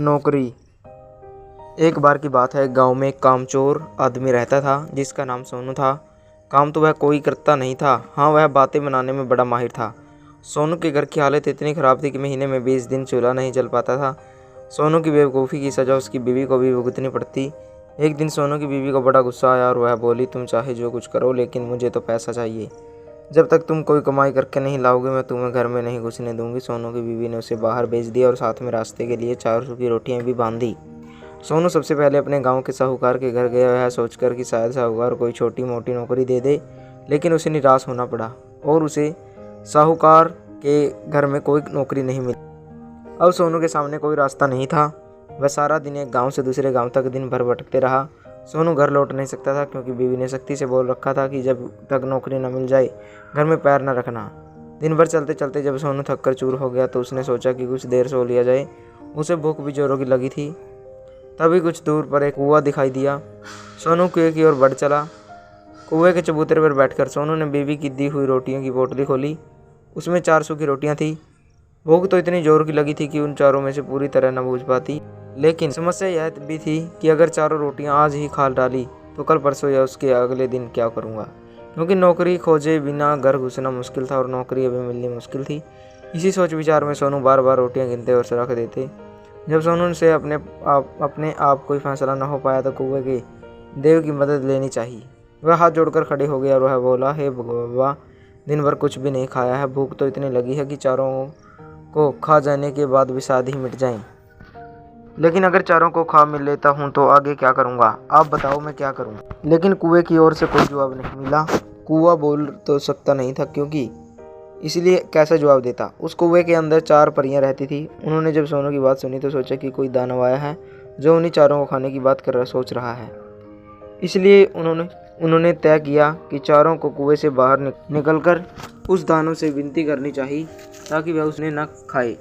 नौकरी। एक बार की बात है, गांव में एक कामचोर आदमी रहता था जिसका नाम सोनू था। काम तो वह कोई करता नहीं था, हाँ वह बातें बनाने में बड़ा माहिर था। सोनू के घर की हालत इतनी ख़राब थी कि महीने में 20 दिन चूल्हा नहीं जल पाता था। सोनू की बेवकूफ़ी की सज़ा उसकी बीवी को भी भुगतनी पड़ती। एक दिन सोनू की बीवी को बड़ा गुस्सा आया और वह बोली, तुम चाहे जो कुछ करो लेकिन मुझे तो पैसा चाहिए। जब तक तुम कोई कमाई करके नहीं लाओगे मैं तुम्हें घर में नहीं घुसने दूंगी। सोनू की बीवी ने उसे बाहर भेज दिया और साथ में रास्ते के लिए 4 सूखी रोटियां भी बांधी। सोनू सबसे पहले अपने गांव के साहूकार के घर गया, वह सोचकर कि शायद साहूकार कोई छोटी मोटी नौकरी दे दे, लेकिन उसे निराश होना पड़ा और उसे साहूकार के घर में कोई नौकरी नहीं मिली। अब सोनू के सामने कोई रास्ता नहीं था। वह सारा दिन एक गांव से दूसरे गांव तक दिन भर भटकते रहा। सोनू घर लौट नहीं सकता था क्योंकि बीवी ने सख्ती से बोल रखा था कि जब तक नौकरी न मिल जाए घर में पैर न रखना। दिन भर चलते चलते जब सोनू थक कर चूर हो गया तो उसने सोचा कि कुछ देर सो लिया जाए। उसे भूख भी जोरों की लगी थी। तभी कुछ दूर पर एक कुआं दिखाई दिया। सोनू कुएं की ओर बढ़ चला। कुएं के चबूतरे पर बैठकर सोनू ने बीवी की दी हुई रोटियों की पोटली खोली। उसमें 4 सूखी रोटियां थी। भूख तो इतनी जोर की लगी थी कि उन चारों में से पूरी तरह न बूझ पाती, लेकिन समस्या यह भी थी कि अगर चारों रोटियां आज ही खा डाली तो कल परसों या उसके अगले दिन क्या करूंगा, क्योंकि नौकरी खोजे बिना घर घुसना मुश्किल था और नौकरी अभी मिलनी मुश्किल थी। इसी सोच विचार में सोनू बार बार रोटियां गिनते और रख देते। जब सोनू से अपने आप कोई फैसला न हो पाया तो कुएं के देव की मदद लेनी चाहिए। वह हाथ जोड़कर खड़े हो गया और वह बोला, हे बाबा, दिन भर कुछ भी नहीं खाया है, भूख तो इतनी लगी है कि चारों को खा जाने के बाद भी शायद ही मिट जाएं। लेकिन अगर चारों को खा मिल लेता हूँ तो आगे क्या करूँगा, आप बताओ मैं क्या करूँ। लेकिन कुएं की ओर से कोई जवाब नहीं मिला। कुआं बोल तो सकता नहीं था क्योंकि इसलिए कैसे जवाब देता। उस कुएं के अंदर 4 परियां रहती थी। उन्होंने जब सोनू की बात सुनी तो सोचा कि कोई दानव आया है जो उन्हीं चारों को खाने की बात सोच रहा है। इसलिए उन्होंने तय किया कि चारों को कुएं से बाहर निकलकर उस दानव से विनती करनी चाहिए ताकि वह उसने न खाए।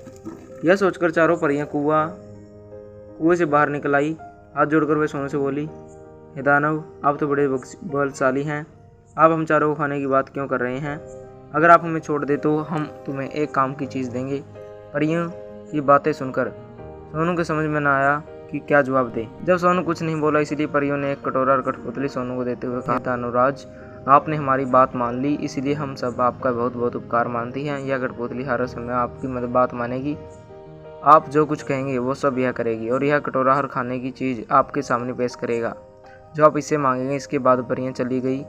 यह सोचकर चारों परियां कुएं से बाहर निकल आई। हाथ जोड़कर वे सोनू से बोली, हे दानव, आप तो बड़े बलशाली हैं, आप हम चारों को खाने की बात क्यों कर रहे हैं? अगर आप हमें छोड़ दे तो हम तुम्हें एक काम की चीज़ देंगे। परियों की बातें सुनकर सोनू के समझ में न आया कि क्या जवाब दे। जब सोनू कुछ नहीं बोला इसलिए परियों ने एक कटोरा और कठपुतली सोनू को देते हुए कहा, दानवराज, आपने हमारी बात मान ली, इसलिए हम सब आपका बहुत बहुत उपकार मानती हैं। यह कठपुतली हर समय आपकी बात मानेगी, आप जो कुछ कहेंगे वो सब यह करेगी और यह कटोरा हर खाने की चीज़ आपके सामने पेश करेगा जो आप इससे मांगेंगे। इसके बाद परियां चली गई।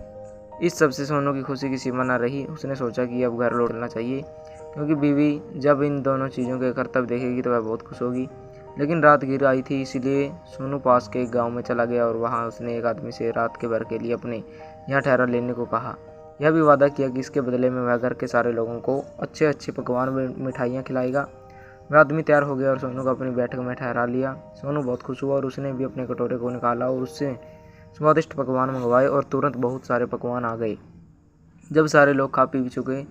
इस सब से सोनू की खुशी की सीमा न रही। उसने सोचा कि अब घर लौटना चाहिए क्योंकि बीवी जब इन दोनों चीज़ों के करतब देखेगी तो वह बहुत खुश होगी। लेकिन रात गिर आई थी, इसलिए सोनू पास के एक गाँव में चला गया और वहाँ उसने एक आदमी से रात के भर के लिए अपने यहाँ ठहरा लेने को कहा। यह भी वादा किया कि इसके बदले में वह घर के सारे लोगों को अच्छे अच्छे पकवान में मिठाइयाँ खिलाएगा। वह आदमी तैयार हो गया और सोनू को अपनी बैठक में ठहरा लिया। सोनू बहुत खुश हुआ और उसने भी अपने कटोरे को निकाला और उससे स्वादिष्ट पकवान मंगवाए और तुरंत बहुत सारे पकवान आ गए। जब सारे लोग खा पी चुके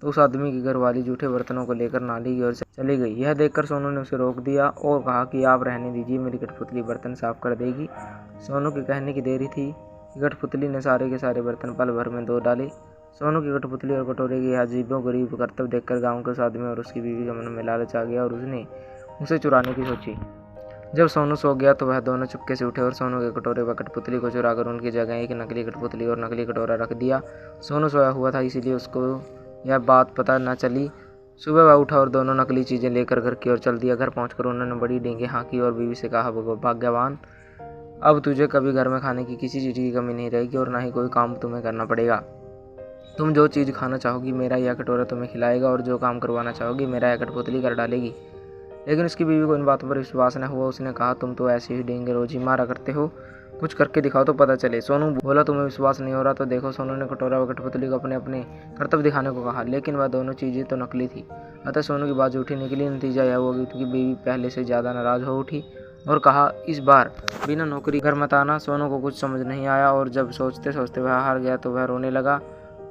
तो उस आदमी की घरवाली जूठे बर्तनों को लेकर नाली की ओर चली गई। यह देखकर सोनू ने उसे रोक दिया और कहा कि आप रहने दीजिए, मेरी कठपुतली बर्तन साफ कर देगी। सोनू के कहने की देरी थी कि कठपुतली ने सारे के सारे बर्तन पल भर में धो डाले। सोनू की कठपुतली और कटोरे की अजीबो गरीब करतब देखकर गांव के उस आदमी और उसकी बीवी के मन में लालच आ गया और उसने उसे चुराने की सोची। जब सोनू सो गया तो वह दोनों चुपके से उठे और सोनू के कटोरे व कठपुतली को चुराकर उनकी जगह एक नकली कठपुतली और नकली कटोरा रख दिया। सोनू सोया हुआ था इसलिए उसको यह बात पता न चली। सुबह वह उठा और दोनों नकली चीज़ें लेकर घर की ओर चल दिया। घर पहुंचकर उन्होंने बड़ी डींगे हाँकी और बीवी से कहा, भाग्यवान, अब तुझे कभी घर में खाने की किसी चीज़ की कमी नहीं रहेगी और ना ही कोई काम तुम्हें करना पड़ेगा। तुम जो चीज़ खाना चाहोगी मेरा यह कटोरा तुम्हें खिलाएगा और जो काम करवाना चाहोगी मेरा यह कठपुतली कर डालेगी। लेकिन उसकी बीवी को इन बातों पर विश्वास न हुआ। उसने कहा, तुम तो ऐसे ही डींगे रोज ही मारा करते हो, कुछ करके दिखाओ तो पता चले। सोनू बोला, तुम्हें विश्वास नहीं हो रहा तो देखो। सोनू ने कटोरा व कठपुतली को अपने अपने कर्तव्य दिखाने को कहा, लेकिन वह दोनों चीज़ें तो नकली थी। अतः सोनू की बात झूठी निकली। नतीजा यह हुआ कि बीवी पहले से ज़्यादा नाराज़ हो उठी और कहा, इस बार बिना नौकरी घर मत आना। सोनू को कुछ समझ नहीं आया और जब सोचते सोचते वह हार गया तो वह रोने लगा।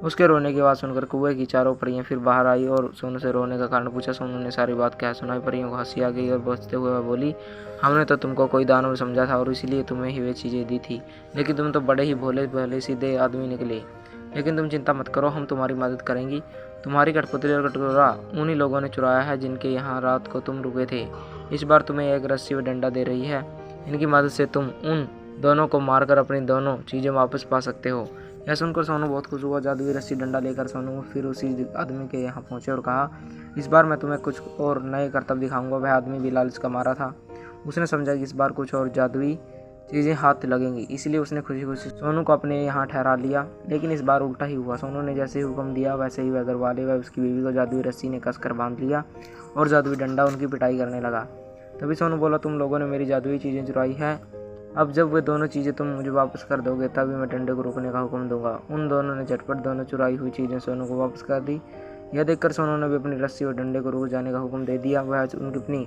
उसके रोने की आवाज़ सुनकर कुएं की चारों परियां फिर बाहर आई और सोनू से रोने का कारण पूछा। सोनू ने सारी बात कह सुनाई। परियों को हंसी आ गई और बचते हुए वह बोली, हमने तो तुमको कोई दानव समझा था और इसीलिए तुम्हें ही वे चीज़ें दी थी, लेकिन तुम तो बड़े ही भोले भले सीधे आदमी निकले। लेकिन तुम चिंता मत करो, हम तुम्हारी मदद करेंगी। तुम्हारी कठपुतली और कटोरा उन्हीं लोगों ने चुराया है जिनके यहाँ रात को तुम रुके थे। इस बार तुम्हें एक रस्सी व डंडा दे रही है। इनकी मदद से तुम उन दोनों को मारकर अपनी दोनों चीज़ें वापस पा सकते हो। यह सुनकर सोनू बहुत खुश हुआ। जादुई रस्सी डंडा लेकर सोनू फिर उसी आदमी के यहाँ पहुँचे और कहा, इस बार मैं तुम्हें कुछ और नए करतब दिखाऊंगा। वह आदमी भी लालच का मारा था। उसने समझा कि इस बार कुछ और जादुई चीज़ें हाथ लगेंगी, इसलिए उसने खुशी खुशी सोनू को अपने यहाँ ठहरा लिया। लेकिन इस बार उल्टा ही हुआ। सोनू ने जैसे ही हुक्म दिया वैसे ही वह घरवाले व उसकी बीवी को जादुई रस्सी ने कसकर बांध लिया और जादुई डंडा उनकी पिटाई करने लगा। तभी सोनू बोला, तुम लोगों ने मेरी जादुई चीज़ें चुराई है। अब जब वे दोनों चीज़ें तुम मुझे वापस कर दोगे तभी मैं डंडे को रोकने का हुक्म दूंगा। उन दोनों ने झटपट दोनों चुराई हुई चीज़ें सोनू को वापस कर दी। यह देखकर सोनू ने भी अपनी रस्सी और डंडे को रुक जाने का हुक्म दे दिया। वह उनकी अपनी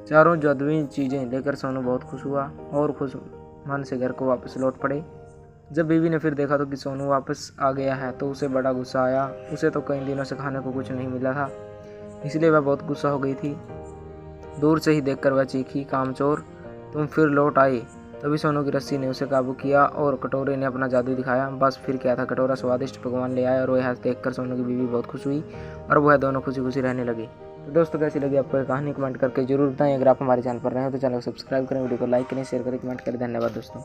चारों जादुई चीज़ें लेकर सोनू बहुत खुश हुआ और खुश मन से घर को वापस लौट पड़े। जब बीवी ने फिर देखा तो कि सोनू वापस आ गया है तो उसे बड़ा गुस्सा आया। उसे तो कई दिनों से खाने को कुछ नहीं मिला था, इसलिए वह बहुत गुस्सा हो गई थी। दूर से ही देखकर वह चीखी, कामचोर तुम फिर लौट आए। तभी सोनू की रस्सी ने उसे काबू किया और कटोरे ने अपना जादू दिखाया। बस फिर क्या था, कटोरा स्वादिष्ट पकवान ले आया और वह देखकर सोनू की बीवी बहुत खुश हुई और वह दोनों खुशी खुशी रहने लगे। तो दोस्तों, कैसी लगी आपको ये कहानी कमेंट करके जरूर बताएं। अगर आप हमारे चैनल पर रहे हो तो चैनल को सब्सक्राइब करें, वीडियो को लाइक करें, शेयर करें, कमेंट करें। धन्यवाद दोस्तों।